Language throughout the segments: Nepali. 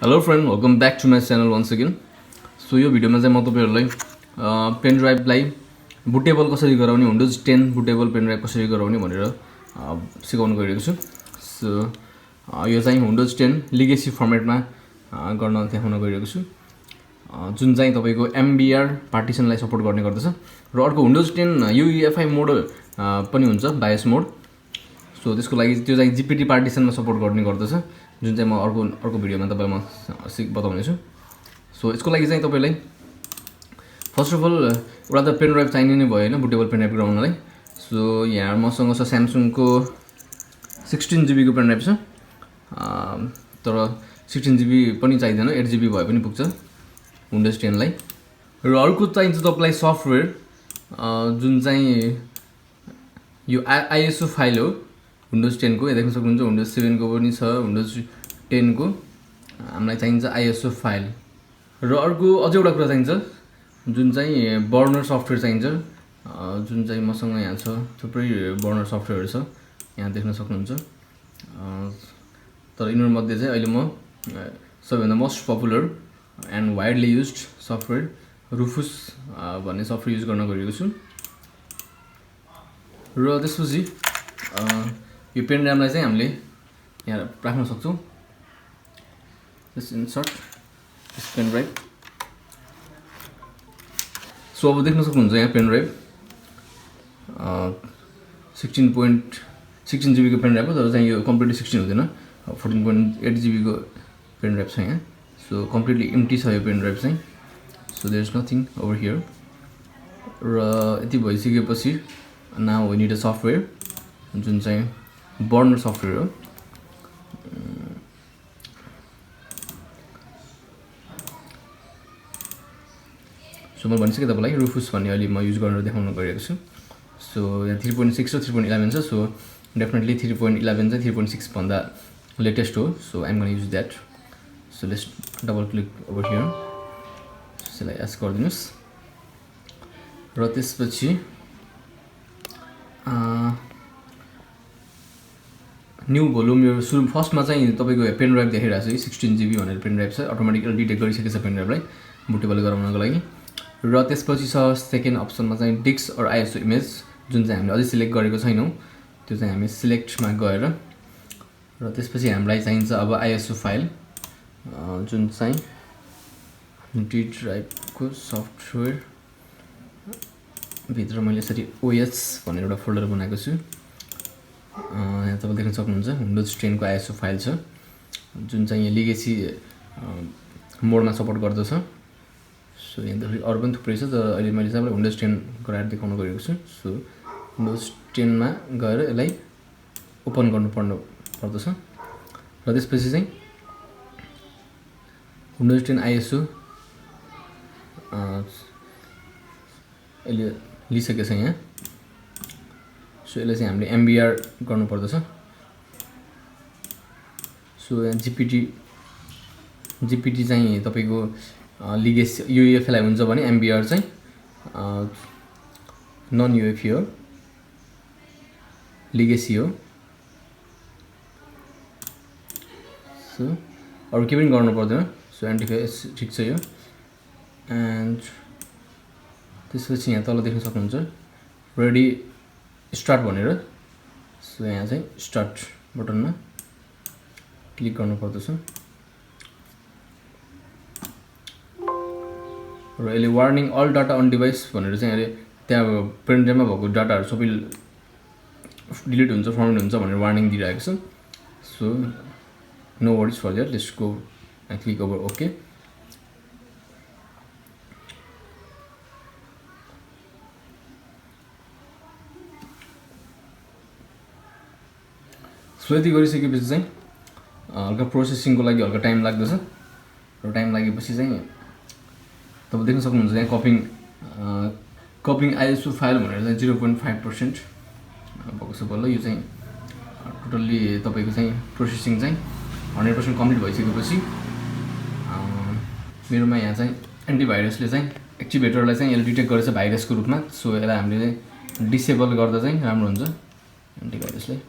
Hello friend, welcome back to my channel once again. So यो भिडियोमा चाहिँ म तपाईहरुलाई पेन ड्राइभलाई बुटेबल कसरी गराउने विन्डोज 10 बुटेबल पेन ड्राइभ कसरी गराउने भनेर सिकाउन गइरहेको छु. सो यो चाहिँ विन्डोज 10 लिगेसी फर्मेटमा गर्न देखाउन गइरहेको छु. जुन चाहिँ तपाईको MBR पार्टिसनलाई सपोर्ट गर्ने गर्दछ र अर्को विन्डोज 10 UEFI मोड पनि हुन्छ, बायस मोड. सो त्यसको लागि त्यो चाहिँ जीपीटी पार्टिसनमा सपोर्ट गर्ने गर्दछ, जुन चाहिँ म अर्को भिडियोमा तपाईलाई म बताउने छु. सो यसको लागि चाहिँ तपाईलाई फर्स्ट अफ अल एउटा त पेन ड्राइभ चाहिने नै भयो हैन बुटेबल पेन ड्राइभ गराउनलाई. सो यहाँ मसँग छ Samsung को 16GB को पेन ड्राइभ छ. तर 16GB पनि चाहिदैन, 8GB भए पनि पुग्छ विन्डोज 10 लाई. र अर्को चाहिन्छ तपाईलाई सफ्टवेयर जुन चाहिँ यो ISO फाइल हो विन्डोज 10 को. यहाँ देख्न सक्नुहुन्छ विन्डोज 7 को पनि छ, विन्डोज 10 को हामीलाई चाहिन्छ ISO फाइल. र अर्को अझै एउटा कुरा चाहिन्छ जुन चाहिँ बर्नर सफ्टवेयर चाहिन्छ, जुन चाहिँ मसँग यहाँ छ. थुप्रै बर्नर सफ्टवेयरहरु छ यहाँ देख्न सक्नुहुन्छ. तर यिनीहरु मध्ये चाहिँ अहिले म सबैभन्दा most popular and widely used software Rufus भन्ने सफ्टवेयर युज गर्न गइरहेको छु. र त्यसपछि यो पेन ड्राइभलाई चाहिँ हामीले यहाँ राख्न सक्छौं. Just insert this pen drive. So अब देख्न सक्नुहुन्छ यहाँ पेन ड्राइभ 16GB को पेन ड्राइभ हो, तर चाहिँ यो कम्प्लिटली 16 हुँदैन, 14.8GB को पेन ड्राइभ छ यहाँ. सो कम्प्लिटली एम्प्टी छ यो पेन ड्राइभ चाहिँ. So there is nothing over here. र यति भइसकेपछि now we need a software जुन चाहिँ बर्नर सफ्टवेयर हो. सो मैले भनिसकेँ तपाईलाई रुफुस भन्ने अहिले म युज गरेर देखाउन गइरहेको छु. सो यहाँ 3.6 र 3.11 छ. सो डेफिनेटली 3.11 चाहिँ 3.6 भन्दा लेटेस्ट हो. So I am gonna use that. So let's double click over here. यसलाई एस गरिदिनुस्. र त्यसपछि न्यू भोल्युम यो सुरु फर्स्टमा चाहिँ तपाईको पेन ड्राइभ देखाइरहेको छ कि 16GB भनेर पेन ड्राइभ छ. अटोमेटिकली डिटेक्ट गरिसकेको छ पेन ड्राइभलाई बुटेबल गराउनको लागि. र त्यसपछि छ सेकेन्ड अप्सनमा चाहिँ डिस्क और ISO इमेज, जुन चाहिँ हामीले अझै सिलेक्ट गरेको छैनौं. त्यो चाहिँ हामी सिलेक्टमा गएर र त्यसपछि हामीलाई चाहिन्छ अब ISO फाइल जुन चाहिँ डी ड्राइभको सफ्टवेयर भित्र मैले यसरी OS भनेर एउटा फोल्डर बनाएको छु. यहाँ तपाईले देख्न सक्नुहुन्छ विन्डोज 10 को ISO फाइल छ, जुन चाहिँ यहाँ लिगेसी मोडमा सपोर्ट गर्दछ. सो यहाँ देखि अरु पनि थुप्रै छ, तर अहिले मैले चाहिँ विन्डोज 10 गराएर देखाउन गइरहेको छु. सो विन्डोज 10 मा गएर यसलाई ओपन पर्दछ. र त्यसपछि चाहिँ विन्डोज 10 ISO अहिले लिइसकेको छ यहाँ. सो यसलाई चाहिँ हामीले MBR गर्नु पर्दछ. सो यहाँ जीपीटी चाहिँ तपाईको लिगेसी UEFI लाई हुन्छ भने MBR चाहिँ नन UEFI हो, लिगेसी हो. सो अरु के पनि गर्नु पर्दैन. सो एन्टिफेस ठीक छ यो. एन्ड त्यसपछि यहाँ तल देख्न सक्नुहुन्छ रेडी स्टार्ट भनेर. सो यहाँ चाहिँ स्टार्ट बटनमा क्लिक गर्नु पर्दछ. र यसले warning all data on device भनेर चाहिँ अहिले त्यहाँ पेन ड्राइभमा भएको डाटाहरु सबै डिलिट हुन्छ, फर्मेट हुन्छ भनेर वार्निङ दिइरहेको छ. So no worries for that. Let's go and click over okay. So यति गरिसकेपछि चाहिँ हल्का प्रोसेसिङको लागि हल्का टाइम लाग्दछ. र टाइम लागेपछि चाहिँ तपाईले देख्न सक्नुहुन्छ यहाँ कपिङ ISO फाइल भनेर चाहिँ 0.5% भएको छ बल्ल. यो चाहिँ टोटल्ली तपाईको चाहिँ प्रोसेसिङ चाहिँ 100% कम्प्लिट भइसकेपछि मेरोमा यहाँ चाहिँ एन्टिभाइरसले चाहिँ एक्टिभेटरलाई चाहिँ यसले डिटेक्ट गरेछ भाइरसको रूपमा. सो यसलाई हामीले डिसेबल गर्दा चाहिँ राम्रो हुन्छ एन्टिभाइरसलाई.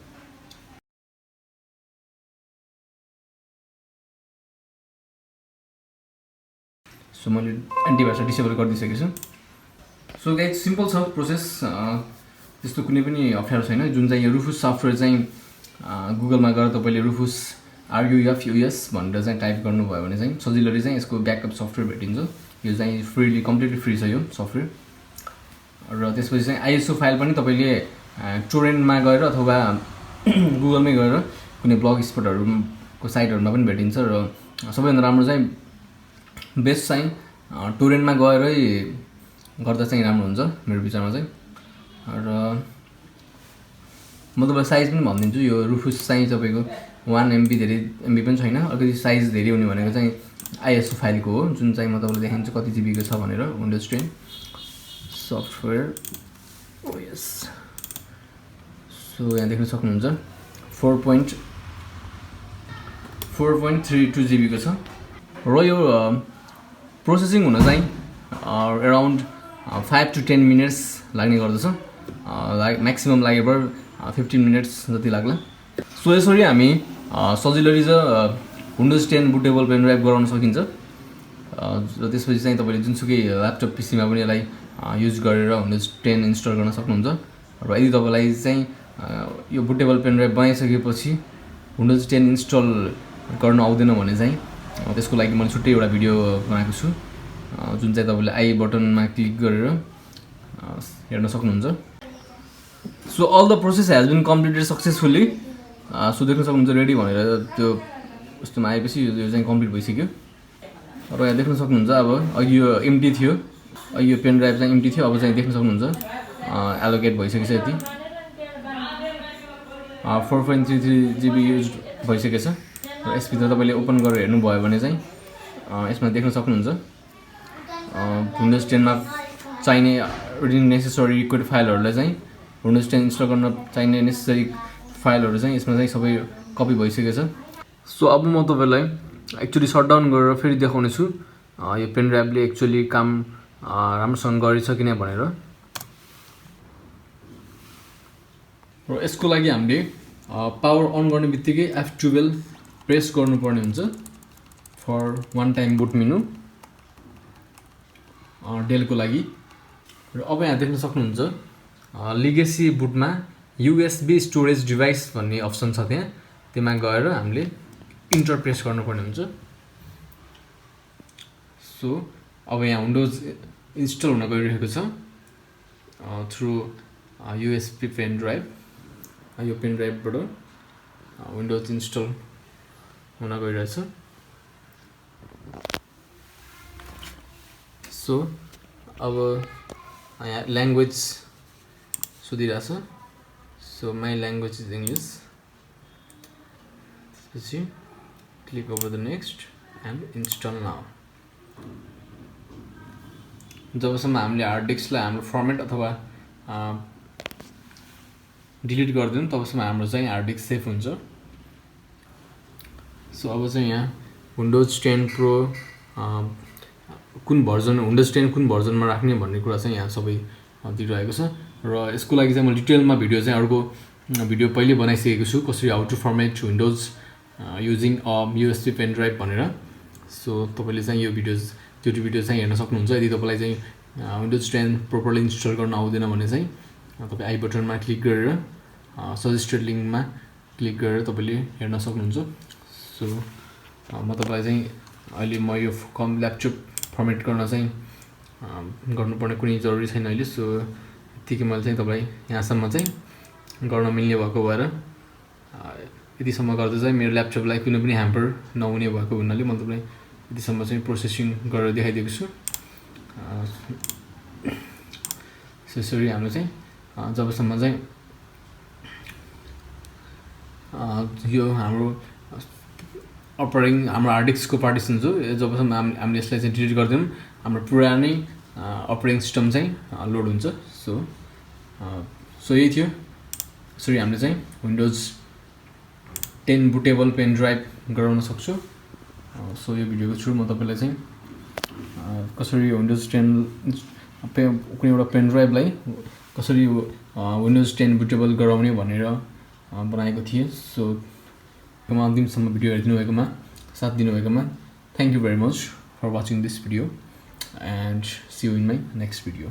सो मैले एन्टिभाइरस डिसेबल गरिदिइसकेको छु सो गाइज सिम्पल छ प्रोसेस त्यस्तो कुनै पनि अप्ठ्यारो छैन जुन चाहिँ यो रुफुस सफ्टवेयर चाहिँ गुगलमा गएर तपाईँले रुफुस RUFUS भनेर चाहिँ टाइप गर्नुभयो भने चाहिँ सजिलोले चाहिँ यसको ब्याकअप सफ्टवेयर भेटिन्छ यो चाहिँ फ्रीली कम्प्लिटली फ्री छ यो सफ्टवेयर र त्यसपछि चाहिँ ISO फाइल पनि तपाईँले टोरेन्टमा गएर अथवा गुगलमै गएर कुनै ब्लग स्पटहरूको साइटहरूमा पनि भेटिन्छ र सबैभन्दा राम्रो चाहिँ बेस्ट चाहिँ टोरेन्टमा गएरै गर्दा चाहिँ राम्रो हुन्छ मेरो विचारमा चाहिँ र म तपाईँलाई साइज पनि भनिदिन्छु यो रुफुस चाहिँ तपाईँको 1 MB धेरै MB पनि छैन अलिकति साइज धेरै हुने भनेको चाहिँ ISO फाइलको हो जुन चाहिँ म तपाईँलाई देखाइदिन्छु कति GB को छ भनेर विन्डोज 10 सफ्टवेयर OS सो यहाँ देख्न सक्नुहुन्छ 4.32 GB को छ र यो प्रोसेसिङ हुन चाहिँ अराउन्ड 5 to 10 मिनट्स लाग्ने गर्दछ म्याक्सिमम लागेबाट 15 मिनट्स जति लाग्ला सो यसरी हामी सजिलोले चाहिँ विन्डोज 10 बुटेबल पेन ड्राइभ गराउन सकिन्छ र त्यसपछि चाहिँ तपाईँले जुनसुकै ल्यापटप पीसीमा पनि यसलाई युज गरेर विन्डोज 10 इन्स्टल गर्न सक्नुहुन्छ र यदि तपाईँलाई चाहिँ यो बुटेबल पेन ड्राइभ बनाइसकेपछि विन्डोज 10 इन्स्टल गर्न आउँदैन भने चाहिँ त्यसको लागि मैले छुट्टै एउटा भिडियो बनाएको छु जुन चाहिँ तपाईँले आई बटनमा क्लिक गरेर हेर्न सक्नुहुन्छ so all the process has been completed successfully so देख्न सक्नुहुन्छ रेडी भनेर त्यो यस्तोमा आएपछि यो चाहिँ कम्प्लिट भइसक्यो र यहाँ देख्न सक्नुहुन्छ अब अघि यो एम्टी थियो अघि यो पेन ड्राइभ चाहिँ एम्टी थियो अब चाहिँ देख्न सक्नुहुन्छ एलोकेट भइसकेछ यति 4.33 GB युज भइसकेछ र यसभित्र तपाईँले ओपन गरेर हेर्नुभयो भने चाहिँ यसमा देख्न सक्नुहुन्छ विन्डोज 10 मा चाहिने नेसेसरी रिक्वायर्ड फाइलहरूलाई चाहिँ विन्डोज 10 इन्स्टल गर्न चाहिने नेसेसरी फाइलहरू चाहिँ यसमा चाहिँ सबै कपी भइसकेछ सो अब म तपाईँलाई एक्चुअली सटडाउन गरेर फेरि देखाउने छु यो पेन ड्राइभले एक्चुअली काम राम्रोसँग गरेछ कि नै भनेर र यसको लागि हामीले पावर अन गर्ने बित्तिकै F12 प्रेस गर्नुपर्ने हुन्छ for one time boot menu डेलको लागि र अब यहाँ देख्न सक्नुहुन्छ लिगेसी बुटमा USB स्टोरेज डिभाइस भन्ने अप्सन छ त्यहाँ त्यसमा गएर हामीले इन्टर प्रेस गर्नुपर्ने हुन्छ सो अब यहाँ विन्डोज इन्स्टल हुन गइरहेको छ थ्रु USB पेन ड्राइभ यो पेन ड्राइभबाट विन्डोज इन्स्टल हुन गइरहेछ सो अब यहाँ ल्याङ्ग्वेज सोधिरहेछ so my language is English त्यसपछि click over the next and install now जबसम्म हामीले हार्ड डिस्कलाई हाम्रो फर्मेट अथवा डिलिट गरिदिउँ तबसम्म हाम्रो चाहिँ हार्ड डिस्क सेफ हुन्छ सो अब चाहिँ यहाँ विन्डोज 10 प्रो कुन भर्जन विन्डोज 10 कुन भर्जनमा राख्ने भन्ने कुरा चाहिँ यहाँ सबै दिइरहेको छ र यसको लागि चाहिँ म डिटेलमा भिडियो चाहिँ अर्को भिडियो पहिले बनाइसकेको छु कसरी how to format Windows using USB pen drive भनेर सो तपाईँले चाहिँ यो भिडियो चाहिँ हेर्न सक्नुहुन्छ यदि तपाईँलाई चाहिँ विन्डोज 10 प्रोपरली इन्स्टल गर्न आउँदैन भने चाहिँ तपाईँ आई बटनमा क्लिक गरेर सजेस्टेड लिङ्कमा क्लिक गरेर तपाईँले हेर्न सक्नुहुन्छ सो म तपाईँलाई चाहिँ अहिले म यो ल्यापटप फर्मेट गर्न चाहिँ गर्नुपर्ने कुनै जरुरी छैन अहिले सो यतिकै मैले चाहिँ तपाईँलाई यहाँसम्म चाहिँ गर्न मिल्ने भएको भएर यतिसम्म गर्दा चाहिँ मेरो ल्यापटपलाई कुनै पनि ह्याम्पर नहुने भएको हुनाले म तपाईँलाई यतिसम्म चाहिँ प्रोसेसिङ गरेर देखाइदिएको छु यसरी हाम्रो चाहिँ जबसम्म चाहिँ यो हाम्रो हाम्रो हार्ड डिस्कको पार्टिसन जो जबसम्म हामीले यसलाई चाहिँ डिलिट गरिदिउँ हाम्रो पुरानै अपरेटिङ सिस्टम चाहिँ लोड हुन्छ सो यही थियो यसरी हामीले चाहिँ विन्डोज 10 बुटेबल पेन ड्राइभ गराउन सक्छु सो यो भिडियोको थ्रु म तपाईँलाई चाहिँ कसरी विन्डोज 10 कुनै एउटा पेन ड्राइभलाई कसरी विन्डोज 10 बुटेबल गराउने भनेर बनाएको थिएँ सो अन्तिमसम्म भिडियो हेरिदिनु भएकोमा साथ दिनुभएकोमा thank you very much for watching this video and see you in my next video.